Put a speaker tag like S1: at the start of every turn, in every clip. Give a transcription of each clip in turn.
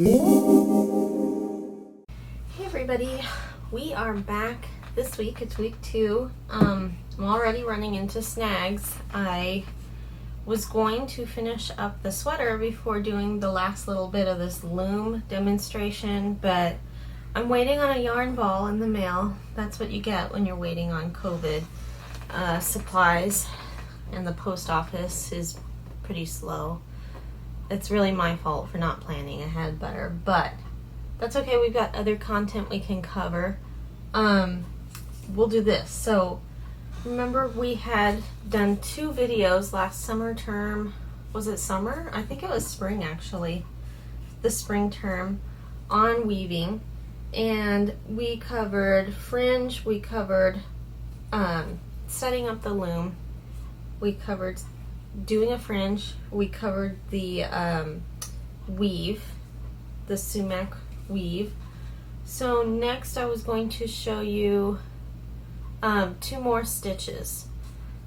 S1: Hey everybody, we are back this week. It's week 2. I'm already running into snags. I was going to finish up the sweater before doing the last little bit of this loom demonstration, but I'm waiting on a yarn ball in the mail. That's what you get when you're waiting on COVID supplies, and the post office is pretty slow. It's really my fault for not planning ahead better, but that's okay. We've got other content we can cover. We'll do this. So remember, we had done 2 videos last summer term. Was it summer? I think it was spring, actually. The spring term on weaving. And we covered fringe, we covered setting up the loom, we covered doing a fringe, we covered the weave, the sumak weave. So next I was going to show you 2 more stitches.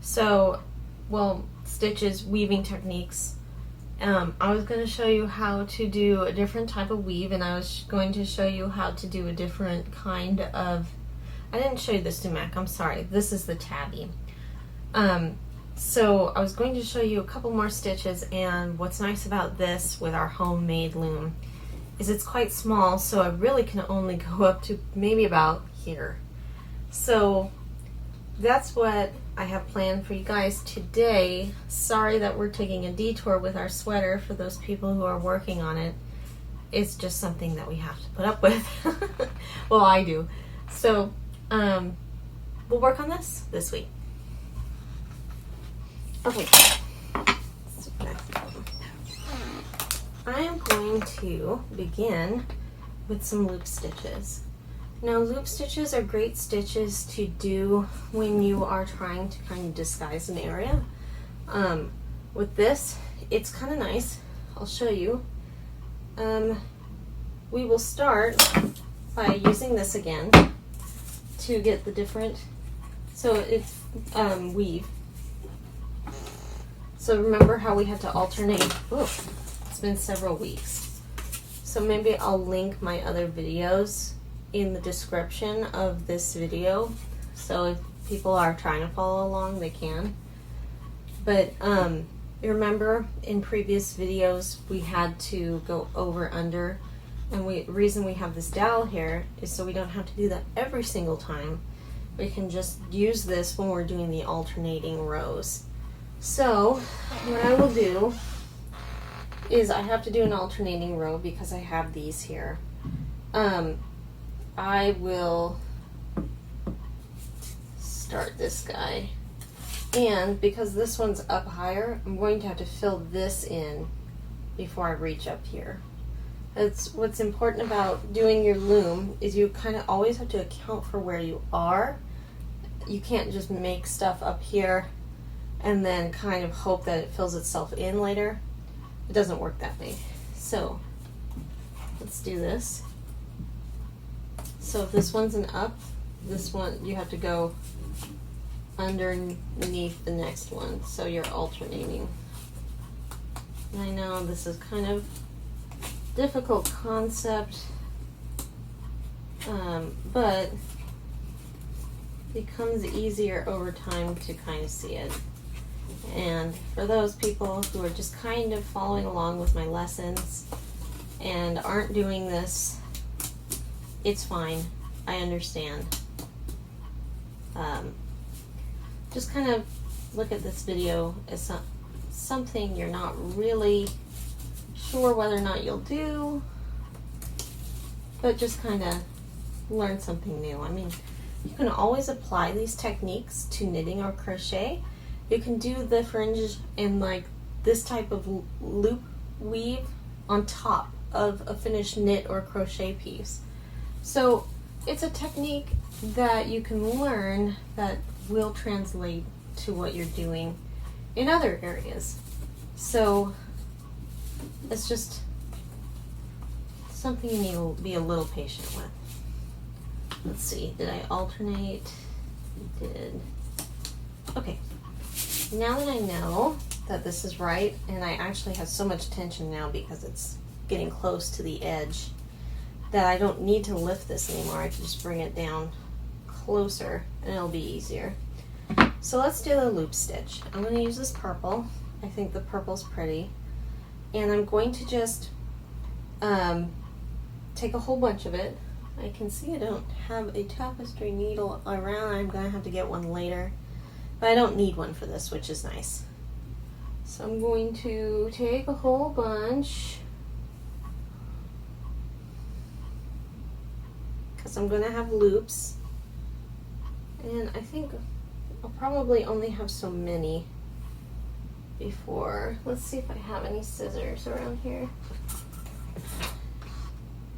S1: So, well, stitches, weaving techniques. I was going to show you how to do a different type of weave, and I was going to show you how to do a different kind of, I didn't show you the sumak, I'm sorry, this is the tabby. So I was going to show you a couple more stitches, and what's nice about this with our homemade loom is it's quite small, so I really can only go up to maybe about here. So that's what I have planned for you guys today. Sorry that we're taking a detour with our sweater for those people who are working on it. It's just something that we have to put up with. Well, I do. So we'll work on this week. Okay. I am going to begin with some loop stitches. Now, loop stitches are great stitches to do when you are trying to kind of disguise an area. With this, it's kind of nice. I'll show you. We will start by using this again to get the different, so it's weave. So remember how we had to alternate. Oh, it's been several weeks. So maybe I'll link my other videos in the description of this video, so if people are trying to follow along, they can. But you remember in previous videos we had to go over under, and the reason we have this dowel here is so we don't have to do that every single time. We can just use this when we're doing the alternating rows. So what I will do is I have to do an alternating row because I have these here. I will start this guy, and because this one's up higher, I'm going to have to fill this in before I reach up here. It's what's important about doing your loom is you kind of always have to account for where you are. You can't just make stuff up here and then kind of hope that it fills itself in later. It doesn't work that way. So let's do this. So if this one's an up, this one you have to go underneath the next one, so you're alternating. And I know this is kind of difficult concept, but becomes easier over time to kind of see it. And for those people who are just kind of following along with my lessons and aren't doing this, it's fine. I understand. Just kind of look at this video as something you're not really sure whether or not you'll do, but just kind of learn something new. I mean, you can always apply these techniques to knitting or crochet. You can do the fringe and like this type of loop weave on top of a finished knit or crochet piece. So it's a technique that you can learn that will translate to what you're doing in other areas. So it's just something you need to be a little patient with. Let's see, did I alternate? I did. Okay, now that I know that this is right, and I actually have so much tension now because it's getting close to the edge that I don't need to lift this anymore. I can just bring it down closer and it'll be easier. So let's do the loop stitch. I'm going to use this purple. I think the purple's pretty. And I'm going to just take a whole bunch of it. I can see I don't have a tapestry needle around. I'm going to have to get one later. But I don't need one for this, which is nice. So I'm going to take a whole bunch, because I'm going to have loops. And I think I'll probably only have so many before. Let's see if I have any scissors around here.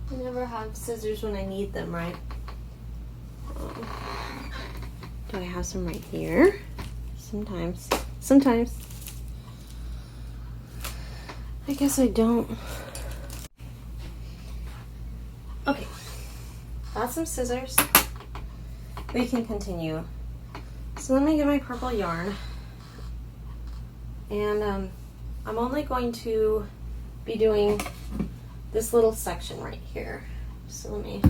S1: I never have scissors when I need them, right? Do I have some right here? Sometimes. I guess I don't. Okay. Got some scissors. We can continue. So let me get my purple yarn. And I'm only going to be doing this little section right here. So let me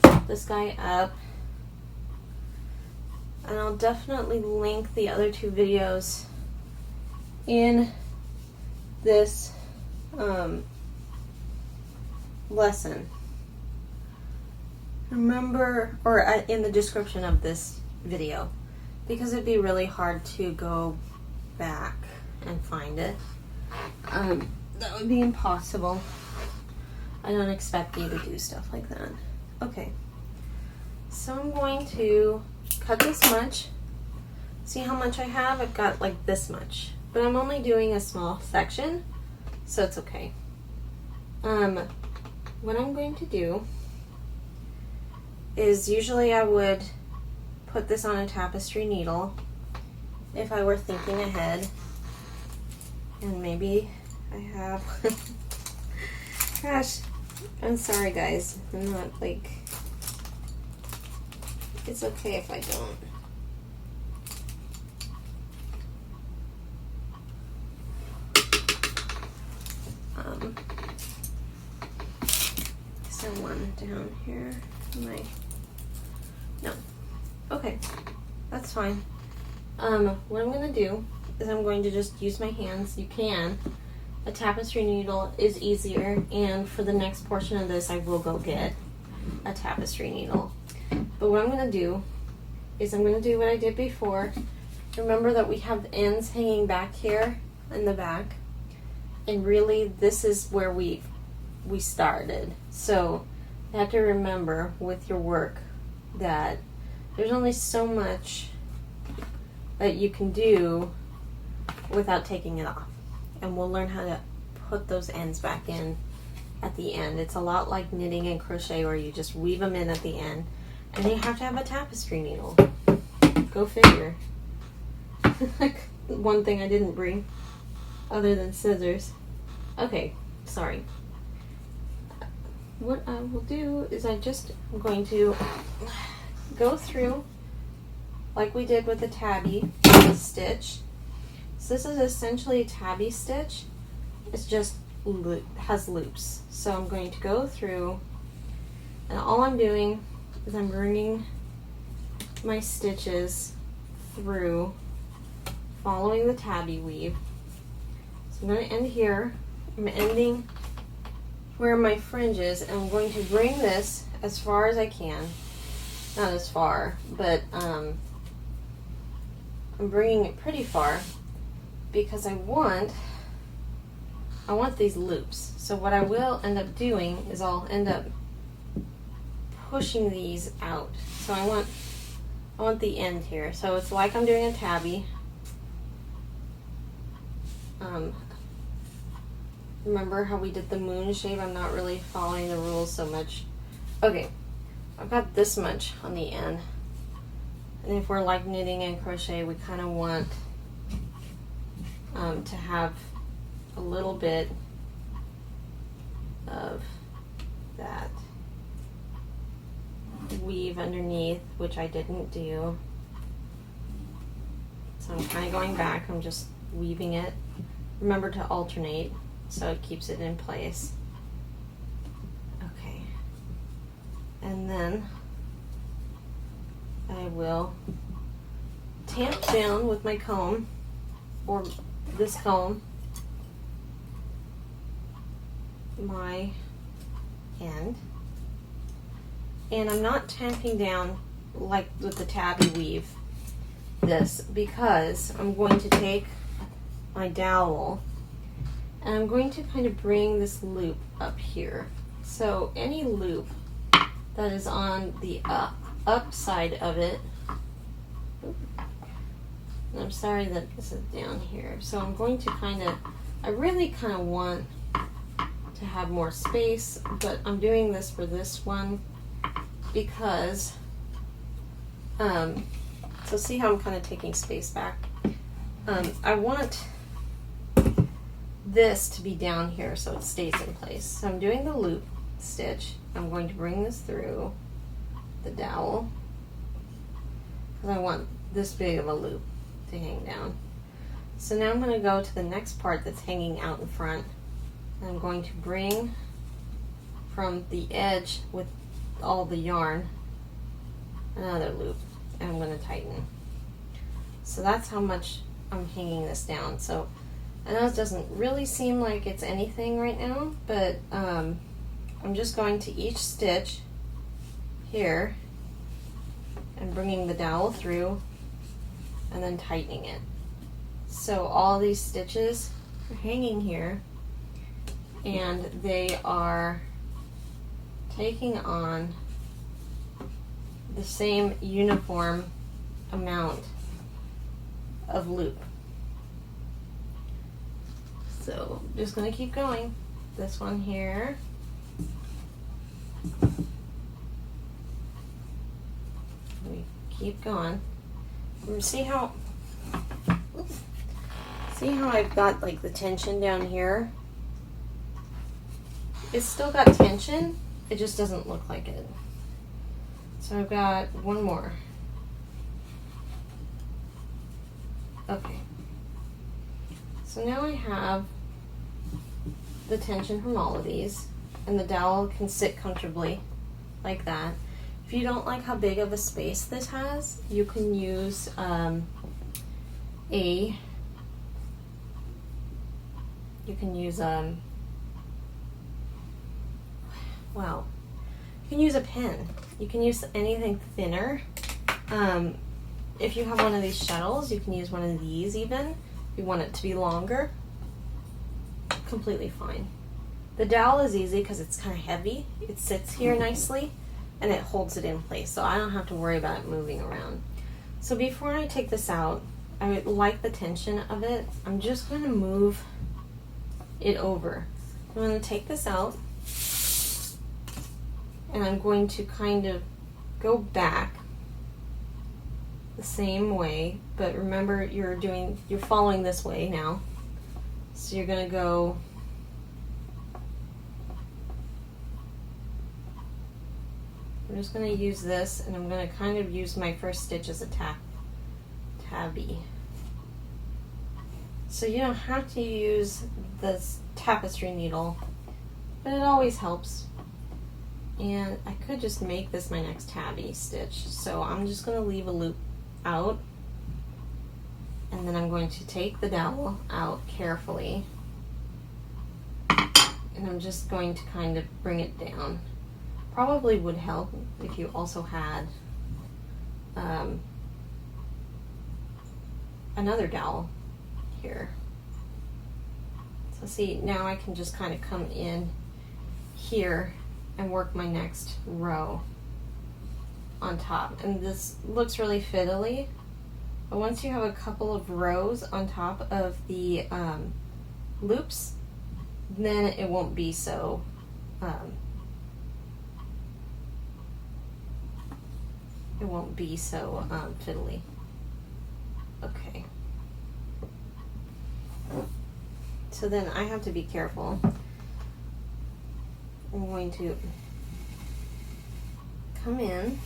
S1: put this guy up. And I'll definitely link the other two videos in this lesson. Remember, or in the description of this video, because it'd be really hard to go back and find it. That would be impossible. I don't expect you to do stuff like that. Okay, so I'm going to cut this much. See how much I have? I've got like this much, but I'm only doing a small section, so it's okay. What I'm going to do is, usually I would put this on a tapestry needle if I were thinking ahead, and maybe I have. Gosh, I'm sorry guys, I'm not like, it's okay if I don't. Is there one down here? No. Okay, that's fine. What I'm going to do is I'm going to just use my hands. You can. A tapestry needle is easier, and for the next portion of this I will go get a tapestry needle. But what I'm going to do is I'm going to do what I did before. Remember that we have the ends hanging back here in the back, and really this is where we started. So you have to remember with your work that there's only so much that you can do without taking it off. And we'll learn how to put those ends back in at the end. It's a lot like knitting and crochet, where you just weave them in at the end. And you have to have a tapestry needle. Go figure. One thing I didn't bring, other than scissors. Okay, sorry. What I will do is I'm going to go through like we did with the tabby stitch. So this is essentially a tabby stitch. It's just has loops. So I'm going to go through, and all I'm doing is I'm bringing my stitches through, following the tabby weave. So I'm going to end here. I'm ending where my fringe is, and I'm going to bring this as far as I can. Not as far, but I'm bringing it pretty far because I want these loops. So what I will end up doing is I'll end up pushing these out. So I want the end here. So it's like I'm doing a tabby. Remember how we did the moon shape? I'm not really following the rules so much. Okay, I've got this much on the end. And if we're like knitting and crochet, we kind of want to have a little bit of that weave underneath, which I didn't do. So I'm kind of going back. I'm just weaving it. Remember to alternate. so it keeps it in place. Okay, and then I will tamp down with my comb, or this comb, my end. And I'm not tamping down like with the tabby weave this, because I'm going to take my dowel and I'm going to kind of bring this loop up here. So any loop that is on the up side of it, and I'm sorry that this is down here, so I'm going to I really kind of want to have more space, but I'm doing this for this one because so see how I'm kind of taking space back. I want this to be down here so it stays in place. So I'm doing the loop stitch. I'm going to bring this through the dowel because I want this big of a loop to hang down. So now I'm going to go to the next part that's hanging out in front. I'm going to bring from the edge with all the yarn another loop, and I'm going to tighten. So that's how much I'm hanging this down. So I know it doesn't really seem like it's anything right now, but I'm just going to each stitch here and bringing the dowel through and then tightening it. So all these stitches are hanging here and they are taking on the same uniform amount of loop. So I'm just going to keep going. This one here. We keep going. See how I've got like the tension down here? It's still got tension, it just doesn't look like it. So I've got one more. Okay. So now I have the tension from all of these, and the dowel can sit comfortably like that. If you don't like how big of a space this has, you can use a pen. You can use anything thinner. If you have one of these shuttles, you can use one of these even. If you want it to be longer, completely fine. The dowel is easy because it's kind of heavy. It sits here nicely and it holds it in place, so I don't have to worry about it moving around. So before I take this out, I like the tension of it. I'm just going to move it over. I'm going to take this out and I'm going to kind of go back the same way, but remember you're following this way now. So you're going to go I'm just going to use this, and I'm going to kind of use my first stitch as a tabby. So you don't have to use this tapestry needle, but it always helps. And I could just make this my next tabby stitch. So I'm just going to leave a loop out, and then I'm going to take the dowel out carefully, and I'm just going to kind of bring it down. Probably would help if you also had another dowel here. So see, now I can just kind of come in here and work my next row on top. And this looks really fiddly, but once you have a couple of rows on top of the loops, then it won't be so fiddly. Okay. So then I have to be careful. I'm going to come in.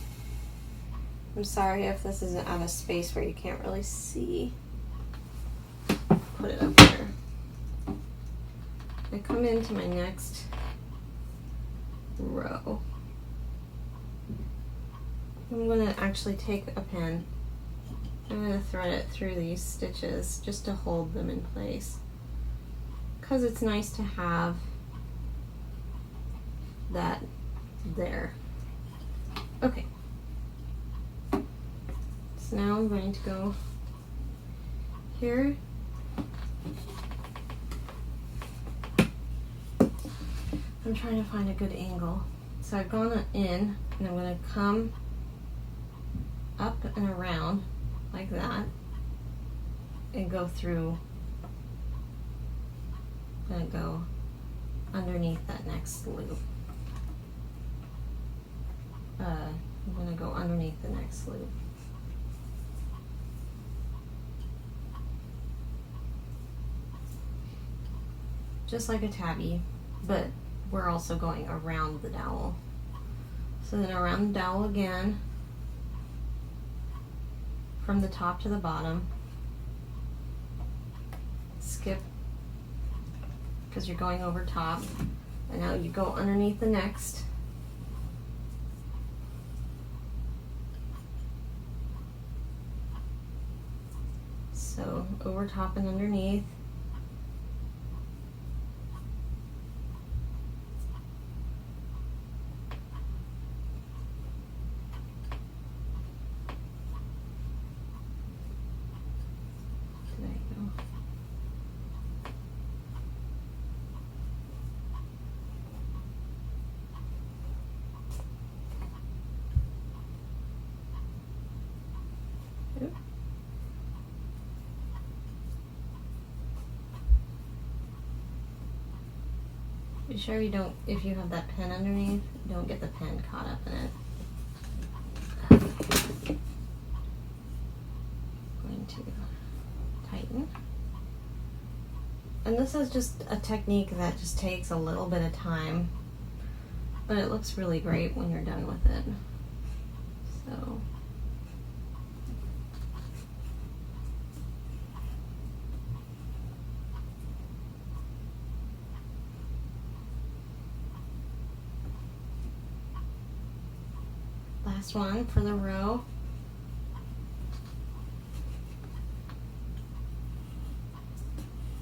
S1: I'm sorry if this isn't out of space where you can't really see. Put it up here. I come into my next row, I'm going to actually take a pin. I'm going to thread it through these stitches just to hold them in place, because it's nice to have that there. Okay, so now I'm going to go here. I'm trying to find a good angle. So I've gone in and I'm going to come up and around like that and go through. I'm going to go underneath that next loop. I'm going to go underneath the next loop. Just like a tabby, but we're also going around the dowel. So then around the dowel again, from the top to the bottom, skip, because you're going over top, and now you go underneath the next. So over top and underneath. Be sure you don't, if you have that pin underneath, don't get the pin caught up in it. Going to tighten. And this is just a technique that just takes a little bit of time, but it looks really great when you're done with it. So. Last one for the row.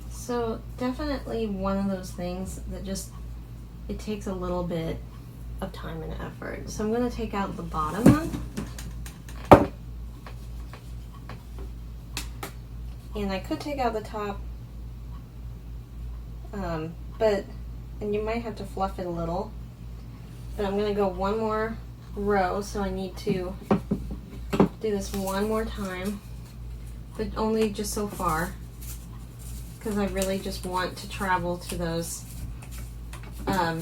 S1: So definitely one of those things that just, it takes a little bit of time and effort. So I'm going to take out the bottom one. And I could take out the top, and you might have to fluff it a little. But I'm going to go one more row, so I need to do this one more time, but only just so far, because I really just want to travel to those that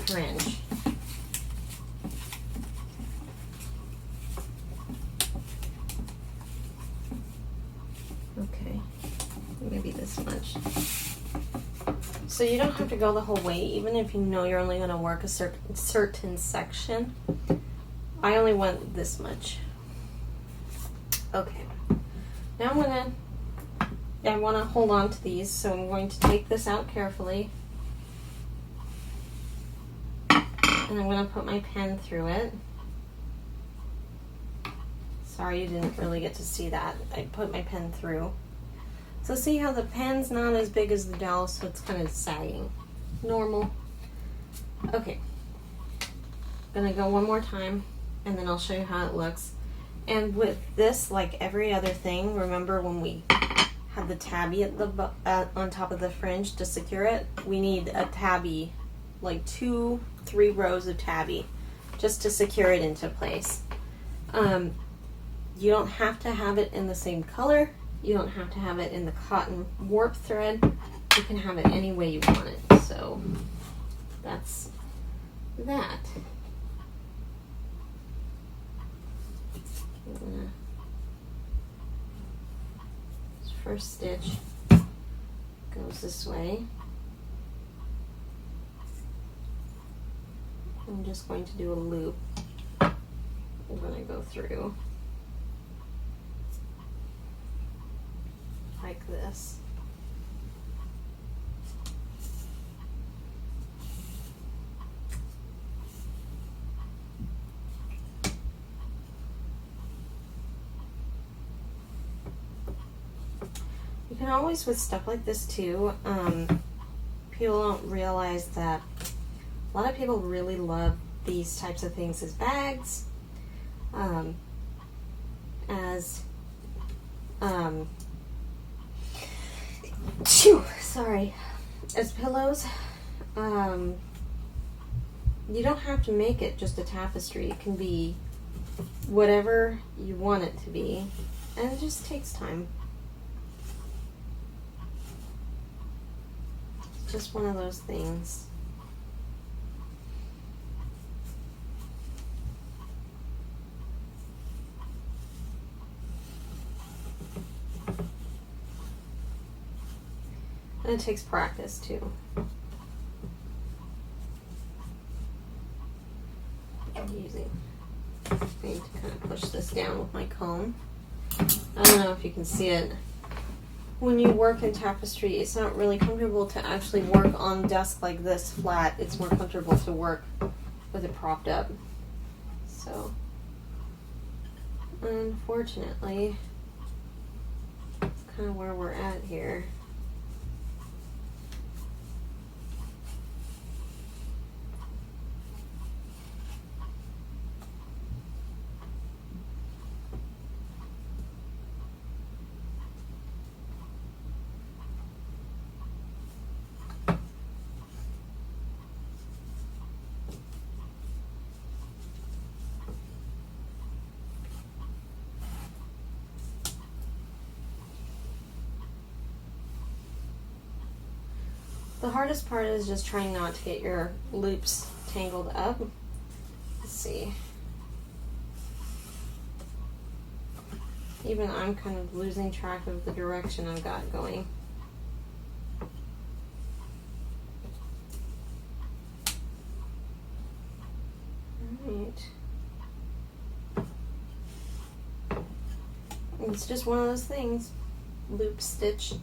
S1: fringe. Okay, maybe this much. So you don't have to go the whole way, even if you know you're only going to work a certain section. I only went this much. Okay. Now I want to hold on to these, so I'm going to take this out carefully. And I'm going to put my pen through it. Sorry you didn't really get to see that. I put my pen through. So see how the pen's not as big as the dowel, so it's kind of sagging. Normal. Okay. Gonna go one more time, and then I'll show you how it looks. And with this, like every other thing, remember when we had the tabby at the on top of the fringe to secure it? We need a tabby, like 2-3 rows of tabby, just to secure it into place. You don't have to have it in the same color. You don't have to have it in the cotton warp thread. You can have it any way you want it. So that's that. This first stitch goes this way. I'm just going to do a loop. I'm going to go through like this. can always, with stuff like this too, people don't realize that a lot of people really love these types of things as bags, as pillows. You don't have to make it just a tapestry. It can be whatever you want it to be, and it just takes time. It's just one of those things. And it takes practice too. I need to kind of push this down with my comb. I don't know if you can see it. When you work in tapestry, it's not really comfortable to actually work on desk like this flat. It's more comfortable to work with it propped up. So, unfortunately, that's kind of where we're at here. The hardest part is just trying not to get your loops tangled up. Let's see. Even I'm kind of losing track of the direction I've got going. Alright. It's just one of those things. Loop stitch.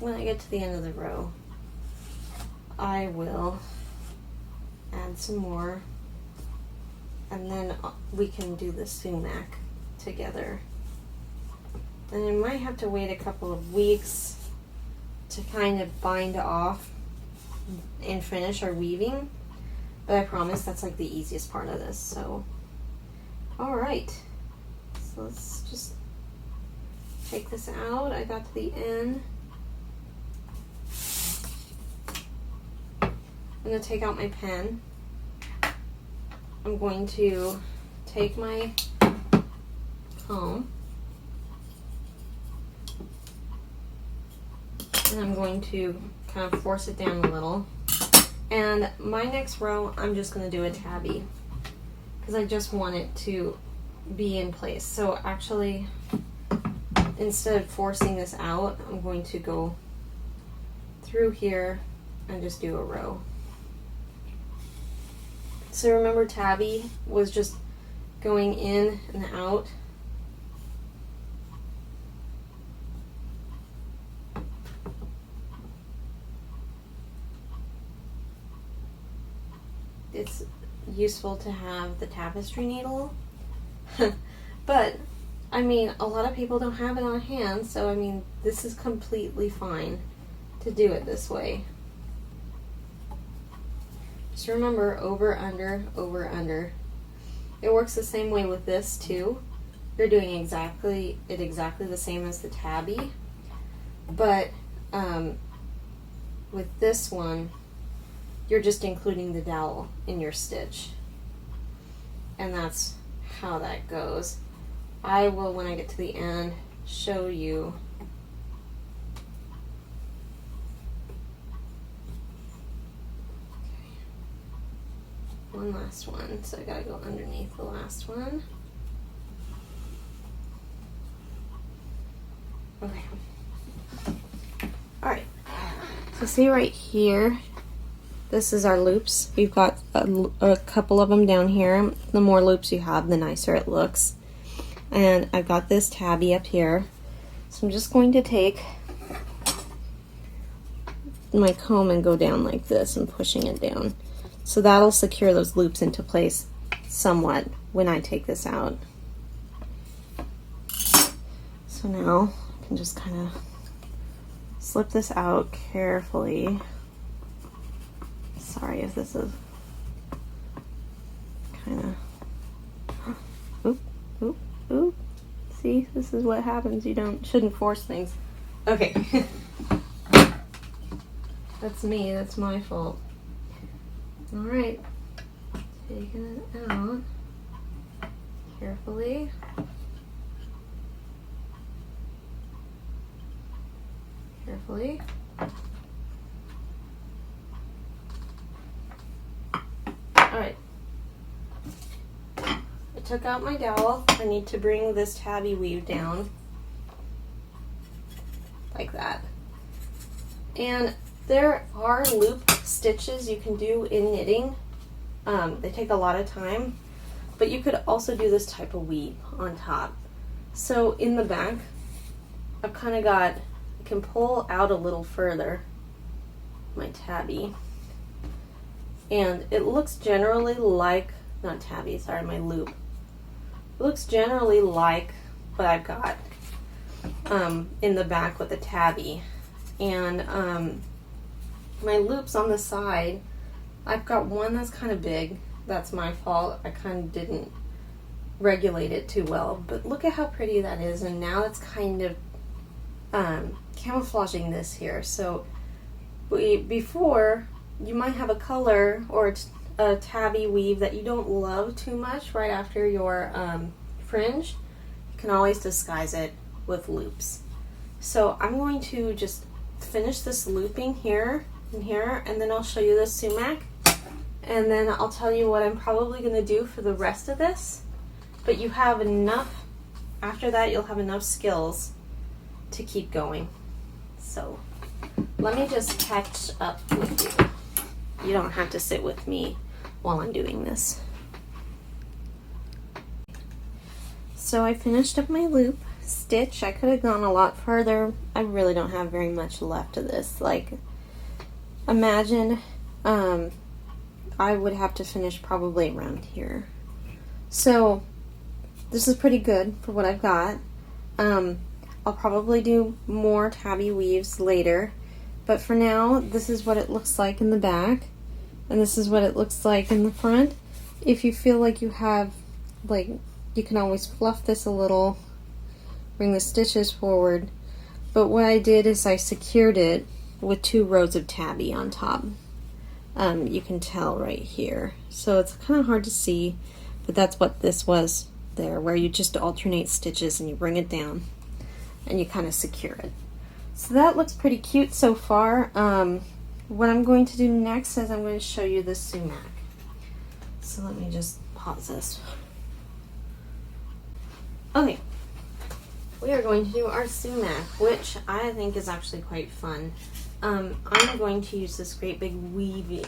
S1: When I get to the end of the row, I will add some more, and then we can do the sumac together. And I might have to wait a couple of weeks to kind of bind off and finish our weaving, but I promise that's like the easiest part of this. So, all right, so let's just take this out. I got to the end. I'm going to take out my pen. I'm going to take my comb and I'm going to kind of force it down a little. And my next row, I'm just going to do a tabby because I just want it to be in place. So actually, instead of forcing this out, I'm going to go through here and just do a row. So remember, tabby was just going in and out. It's useful to have the tapestry needle, but I mean, a lot of people don't have it on hand, so I mean, this is completely fine to do it this way. Just remember, over, under, over, under. It works the same way with this too. You're doing exactly the same as the tabby, but with this one, you're just including the dowel in your stitch, and that's how that goes. I will, when I get to the end, show you. One last one, so I gotta go underneath the last one. Okay. Alright. So see right here, this is our loops. We've got a couple of them down here. The more loops you have, the nicer it looks. And I've got this tabby up here. So I'm just going to take my comb and go down like this and pushing it down. So that'll secure those loops into place somewhat when I take this out. So now I can just kind of slip this out carefully. Sorry if this is kind of, oop, oop, oop. See, this is what happens. You shouldn't force things. Okay. That's me, that's my fault. All right, taking it out carefully. Carefully. All right. I took out my dowel. I need to bring this tabby weave down like that. And there are loop stitches you can do in knitting. They take a lot of time, but you could also do this type of weave on top. So in the back, I've kind of got, I can pull out a little further my tabby, and it looks generally like, not tabby, sorry, my loop. It looks generally like what I've got in the back with the tabby. And my loops on the side, I've got one that's kind of big. That's my fault. I kind of didn't regulate it too well. But look at how pretty that is. And now it's kind of camouflaging this here. So before, you might have a color or a tabby weave that you don't love too much right after your fringe. You can always disguise it with loops. So I'm going to just finish this looping here and here, and then I'll show you the sumac, and then I'll tell you what I'm probably going to do for the rest of this. But you have enough, after that you'll have enough skills to keep going. So let me just catch up with you. You don't have to sit with me while I'm doing this. So I finished up my loop stitch. I could have gone a lot further. I really don't have very much left of this. Like, imagine I would have to finish probably around here. So this is pretty good for what I've got. I'll probably do more tabby weaves later, but for now this is what it looks like in the back, and this is what it looks like in the front. If you feel like you have, like, you can always fluff this a little, bring the stitches forward, but what I did is I secured it with 2 rows of tabby on top. You can tell right here, so it's kind of hard to see, but that's what this was there, where you just alternate stitches and you bring it down and you kind of secure it. So that looks pretty cute so far. What I'm going to do next is I'm going to show you the sumac. So let me just pause this. Okay, we are going to do our sumac, which I think is actually quite fun. I'm going to use this great big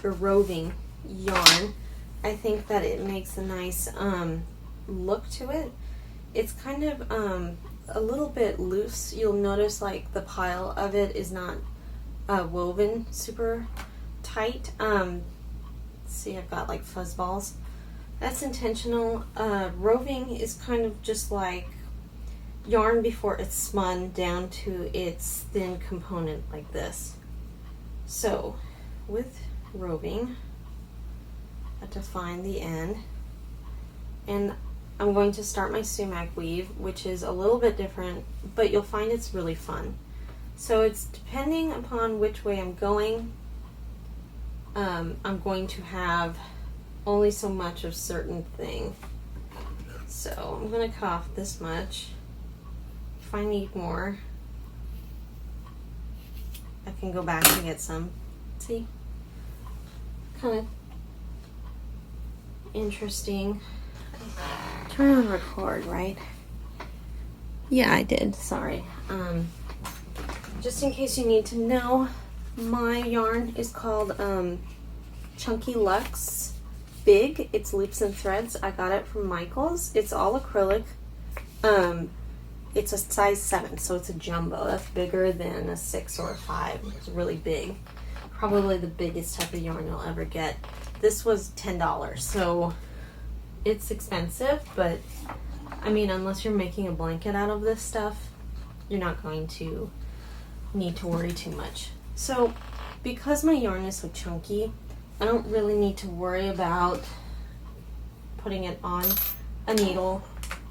S1: roving yarn. I think that it makes a nice look to it. It's kind of a little bit loose. You'll notice like the pile of it is not woven super tight. See, I've got like fuzz balls. That's intentional. Roving is kind of just like yarn before it's spun down to its thin component like this. So with roving, I have to find the end, and I'm going to start my sumac weave, which is a little bit different, but you'll find it's really fun. So it's depending upon which way I'm going. I'm going to have only so much of certain thing. So I'm going to cut off this much. If I need more, I can go back and get some. See? Kind of interesting. Turn on record, right? Yeah, I did. Sorry. Just in case you need to know, my yarn is called Chunky Luxe Big. It's loops and threads. I got it from Michael's. It's all acrylic. It's a size 7, so it's a jumbo. That's bigger than a 6 or a 5. It's really big. probably the biggest type of yarn you'll ever get. This was $10, so it's expensive, but I mean, unless you're making a blanket out of this stuff, you're not going to need to worry too much. So because my yarn is so chunky, I don't really need to worry about putting it on a needle.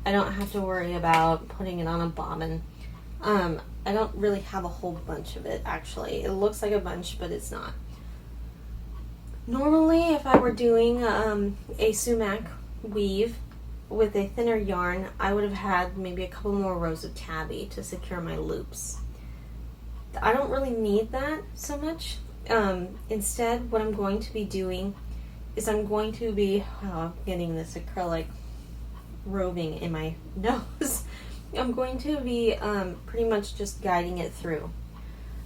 S1: I don't have to worry about putting it on a bobbin. I don't really have a whole bunch of it, actually. It looks like a bunch, but it's not. Normally, if I were doing a sumac weave with a thinner yarn, I would have had maybe a couple more rows of tabby to secure my loops. I don't really need that so much. Instead, what I'm going to be doing is I'm going to be, I'm getting this acrylic roving in my nose. I'm going to be pretty much just guiding it through.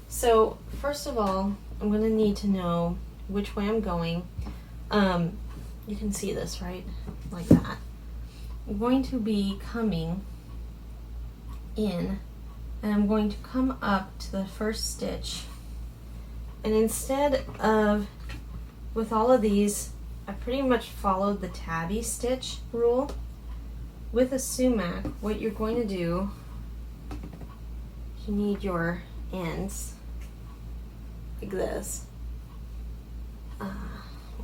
S1: So first of all, I'm going to need to know which way I'm going. You can see this, right? Like that. I'm going to be coming in, and I'm going to come up to the first stitch. And instead of, with all of these, I pretty much followed the tabby stitch rule. With a sumac, what you're going to do, you need your ends like this. I'm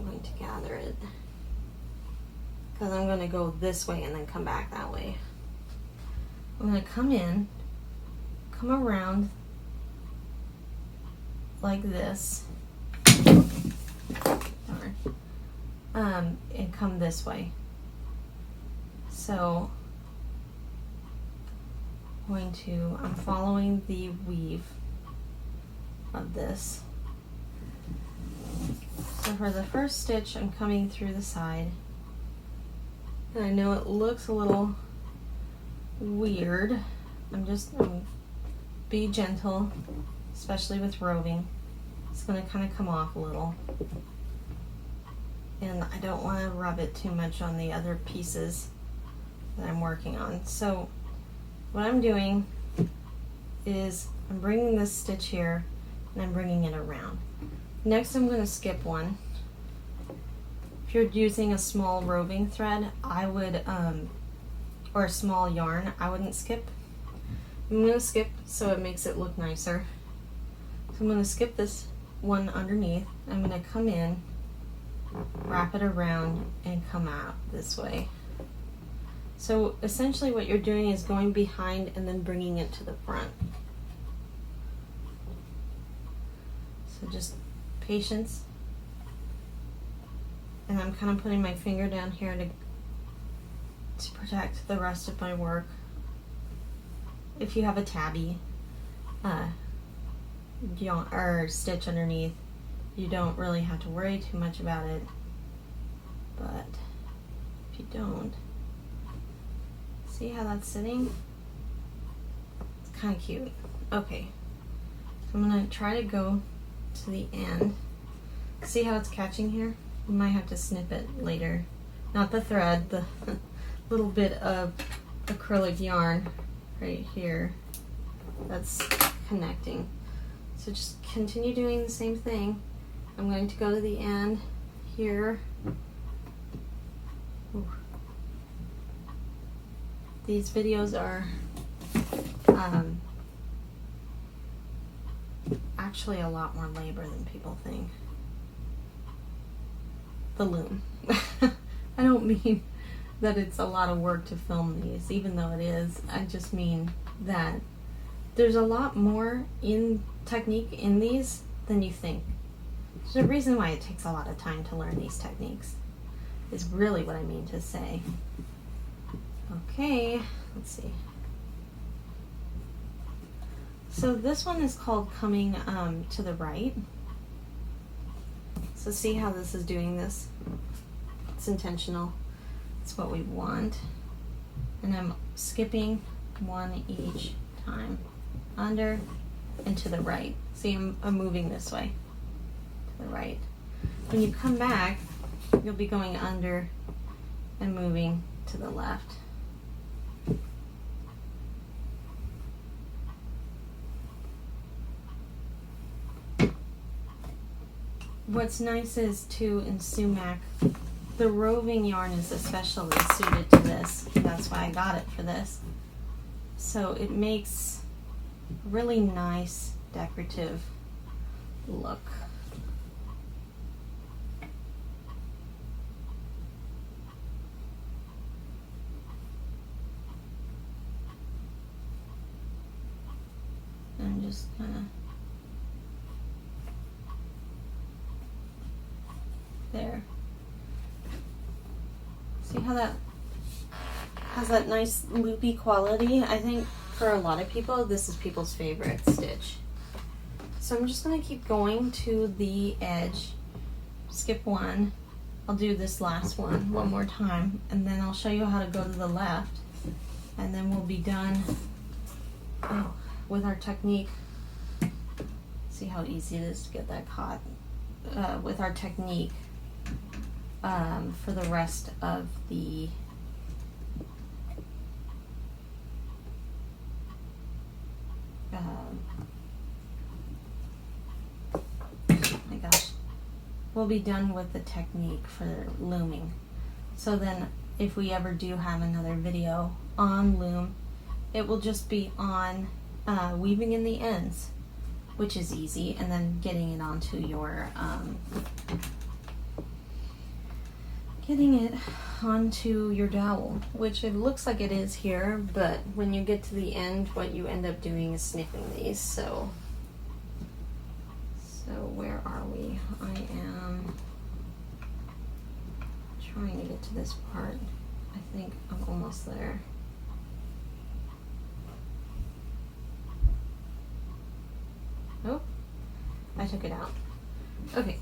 S1: going to gather it because I'm going to go this way and then come back that way. I'm going to come in, come around like this, and come this way. So I'm following the weave of this. So for the first stitch, I'm coming through the side. And I know it looks a little weird. Be gentle, especially with roving. It's going to kind of come off a little. And I don't want to rub it too much on the other pieces that I'm working on. So what I'm doing is I'm bringing this stitch here and I'm bringing it around. Next, I'm going to skip one. If you're using a small roving thread, I would, or a small yarn, I wouldn't skip. I'm going to skip so it makes it look nicer. So I'm going to skip this one underneath. I'm going to come in, wrap it around, and come out this way. So essentially what you're doing is going behind and then bringing it to the front. So just patience. And I'm kind of putting my finger down here to protect the rest of my work. If you have a tabby yarn or stitch underneath, you don't really have to worry too much about it. But if you don't, see how that's sitting? It's kind of cute. Okay, so I'm going to try to go to the end. See how it's catching here? You might have to snip it later. Not the thread, the little bit of acrylic yarn right here that's connecting. So just continue doing the same thing. I'm going to go to the end here. Ooh. These videos are actually a lot more labor than people think. The loom. I don't mean that it's a lot of work to film these, even though it is. I just mean that there's a lot more in technique in these than you think. There's a reason why it takes a lot of time to learn these techniques, is really what I mean to say. Okay, let's see. So this one is called coming to the right. So see how this is doing this? It's intentional. It's what we want. And I'm skipping one each time. Under and to the right. See, I'm moving this way. To the right. When you come back, you'll be going under and moving to the left. what's nice is too in sumac, the roving yarn is especially suited to this. That's why I got it for this. So it makes a really nice decorative look. I'm just gonna, there. See how that has that nice loopy quality? I think for a lot of people, this is people's favorite stitch. So I'm just gonna keep going to the edge, skip one. I'll do this last one more time, and then I'll show you how to go to the left, and then we'll be done with our technique. See how easy it is to get that caught with our technique for the rest of the my gosh, we'll be done with the technique for looming. So then if we ever do have another video on loom, it will just be on weaving in the ends, which is easy, and then getting it onto your dowel, which it looks like it is here, but when you get to the end, what you end up doing is snipping these. So where are we? I am trying to get to this part. I think I'm almost there. Oh, I took it out. Okay,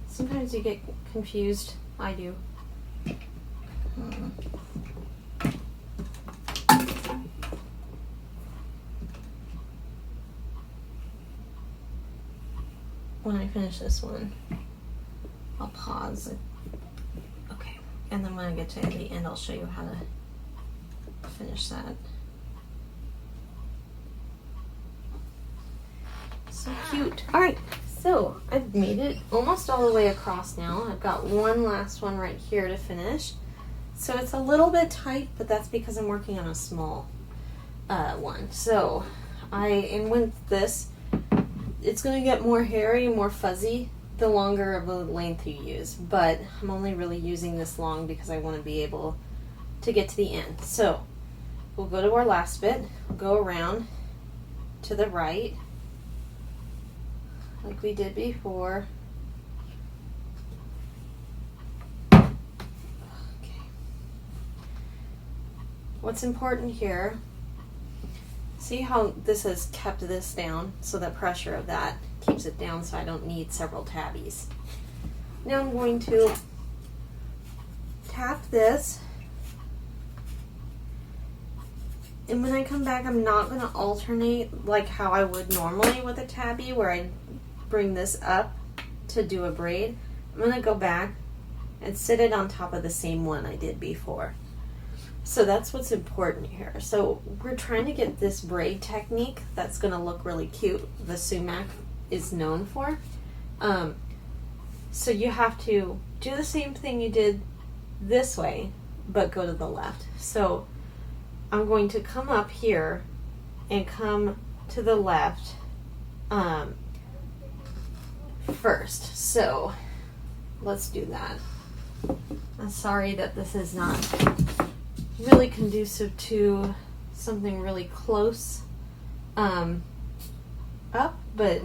S1: sometimes you get confused. I do. When I finish this one, I'll pause it. Okay, and then when I get to the end, I'll show you how to finish that. So cute. All right, so I've made it almost all the way across now. I've got one last one right here to finish. So it's a little bit tight, but that's because I'm working on a small one. So and with this, it's going to get more hairy, more fuzzy, the longer of a length you use. But I'm only really using this long because I want to be able to get to the end. So we'll go to our last bit, we'll go around to the right, like we did before. Okay. What's important here, see how this has kept this down, so the pressure of that keeps it down so I don't need several tabbies. Now I'm going to tap this, and when I come back, I'm not going to alternate like how I would normally with a tabby, where I bring this up to do a braid. I'm going to go back and sit it on top of the same one I did before. So that's what's important here. So we're trying to get this braid technique that's going to look really cute, the sumac is known for. So you have to do the same thing you did this way, but go to the left. So I'm going to come up here and come to the left first. So let's do that. I'm sorry that this is not really conducive to something really close up, but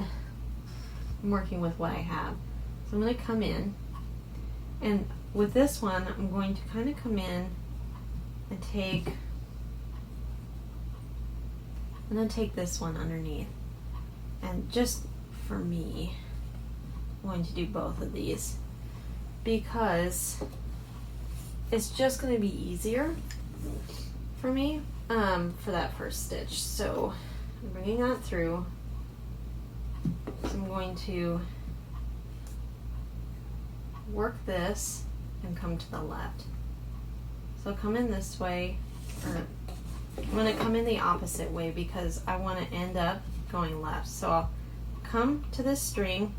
S1: I'm working with what I have. So I'm going to come in, and with this one I'm going to kind of come in and I'm going to take this one underneath, and just for me I'm going to do both of these because it's just going to be easier for me for that first stitch. So I'm bringing that through. So I'm going to work this and come to the left. So come in this way, or I'm going to come in the opposite way because I want to end up going left. So I'll come to this string,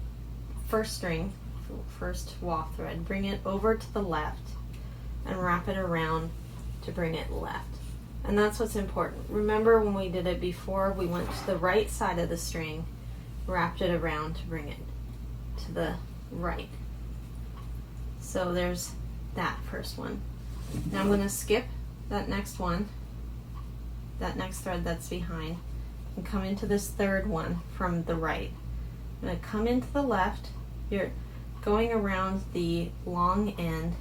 S1: first string first waft thread, bring it over to the left and wrap it around to bring it left. And that's what's important. Remember when we did it before, we went to the right side of the string, wrapped it around to bring it to the right. So there's that first one. Now I'm going to skip that next one, that next thread that's behind, and come into this third one from the right. I'm going to come into the left. You're going around the long end,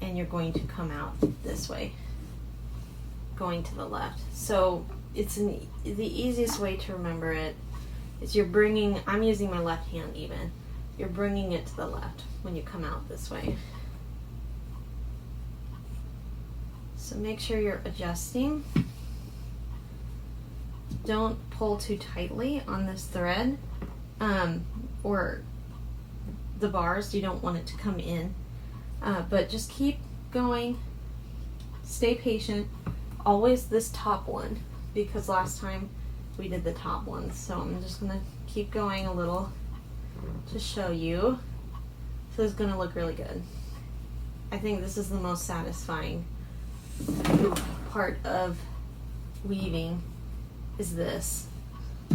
S1: and you're going to come out this way, going to the left. So it's the easiest way to remember it is you're bringing, I'm using my left hand even, you're bringing it to the left when you come out this way. So make sure you're adjusting. Don't pull too tightly on this thread or the bars. You don't want it to come in, but just keep going. Stay patient. Always this top one, because last time we did the top one. So I'm just gonna keep going a little to show you. So it's gonna look really good. I think this is the most satisfying part of weaving is this.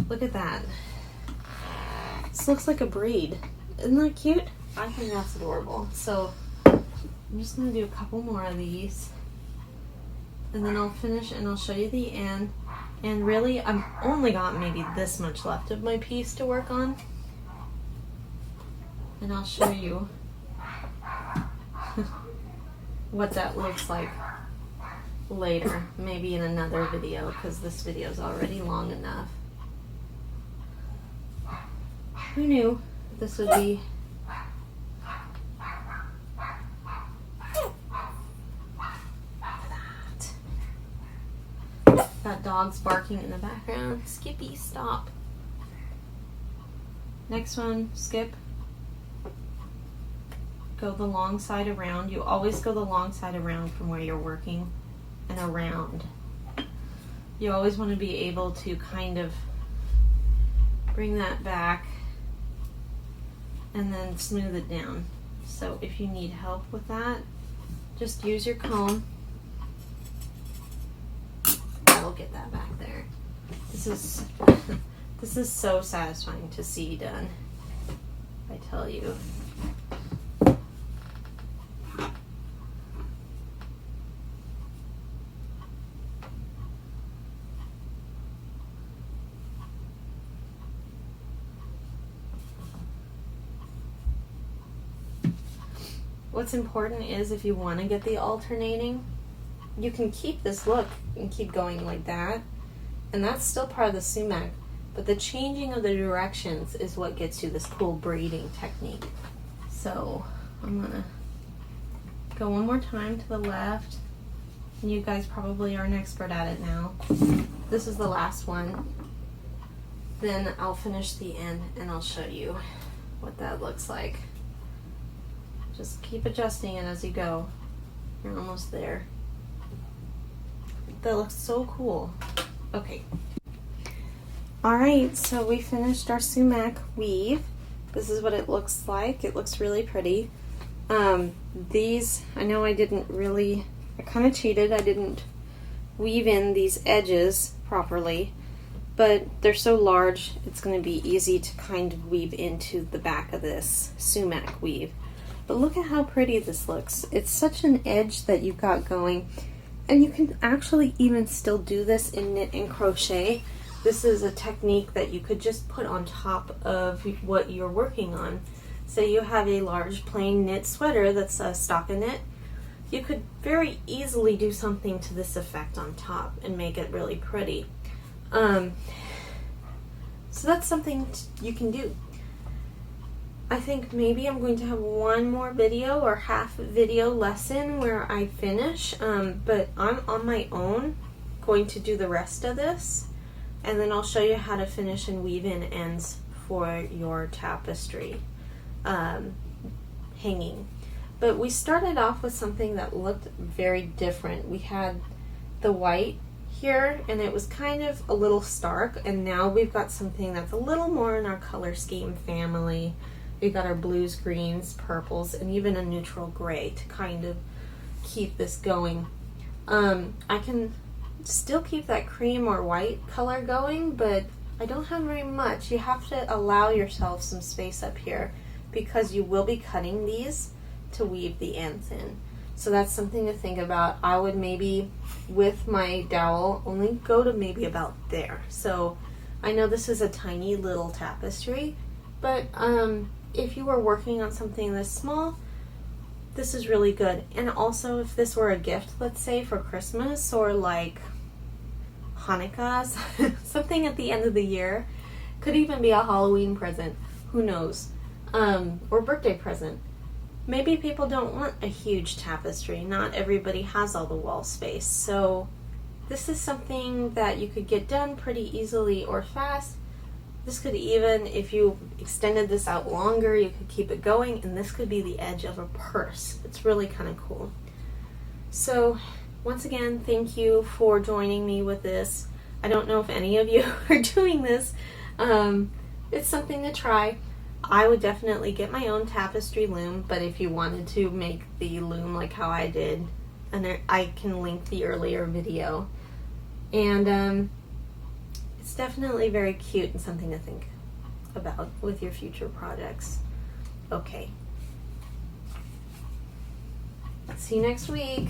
S1: Look at that. This looks like a braid. Isn't that cute? I think that's adorable. So I'm just gonna do a couple more of these, and then I'll finish and I'll show you the end. And really, I've only got maybe this much left of my piece to work on, and I'll show you what that looks like later, maybe in another video, because this video is already long enough. Who knew this would be that? Got dogs barking in the background. Skippy, stop. Next one, skip. Go the long side around. You always go the long side around from where you're working and around. You always want to be able to kind of bring that back and then smooth it down. So if you need help with that, just use your comb. I'll get that back there. This is so satisfying to see done, I tell you. What's important is if you want to get the alternating, you can keep this look and keep going like that, and that's still part of the sumac, but the changing of the directions is what gets you this cool braiding technique. So I'm gonna go one more time to the left, and you guys probably are an expert at it now. This is the last one. Then I'll finish the end and I'll show you what that looks like. Just keep adjusting it as you go. You're almost there. That looks so cool. Okay. Alright, so we finished our sumac weave. This is what it looks like. It looks really pretty. These, I know I kind of cheated. I didn't weave in these edges properly, but they're so large, it's going to be easy to kind of weave into the back of this sumac weave. But look at how pretty this looks. It's such an edge that you've got going. And you can actually even still do this in knit and crochet. This is a technique that you could just put on top of what you're working on. Say you have a large plain knit sweater that's a stockinette. You could very easily do something to this effect on top and make it really pretty. So that's something you can do. I think maybe I'm going to have one more video or half video lesson where I finish, but I'm on my own going to do the rest of this, and then I'll show you how to finish and weave in ends for your tapestry hanging. But we started off with something that looked very different. We had the white here, and it was kind of a little stark, and now we've got something that's a little more in our color scheme family. We got our blues, greens, purples, and even a neutral gray to kind of keep this going. I can still keep that cream or white color going, but I don't have very much. You have to allow yourself some space up here because you will be cutting these to weave the ends in. So that's something to think about. I would maybe, with my dowel, only go to maybe about there. So I know this is a tiny little tapestry, but if you were working on something this small, this is really good. And also if this were a gift, let's say for Christmas or like Hanukkah, something at the end of the year, could even be a Halloween present, who knows, or birthday present. Maybe people don't want a huge tapestry. Not everybody has all the wall space. So this is something that you could get done pretty easily or fast. This could even, if you extended this out longer, you could keep it going, and this could be the edge of a purse. It's really kind of cool. So once again, thank you for joining me with this. I don't know if any of you are doing this. It's something to try. I would definitely get my own tapestry loom, but if you wanted to make the loom like how I did, and I can link the earlier video. And it's definitely very cute and something to think about with your future projects. Okay. See you next week.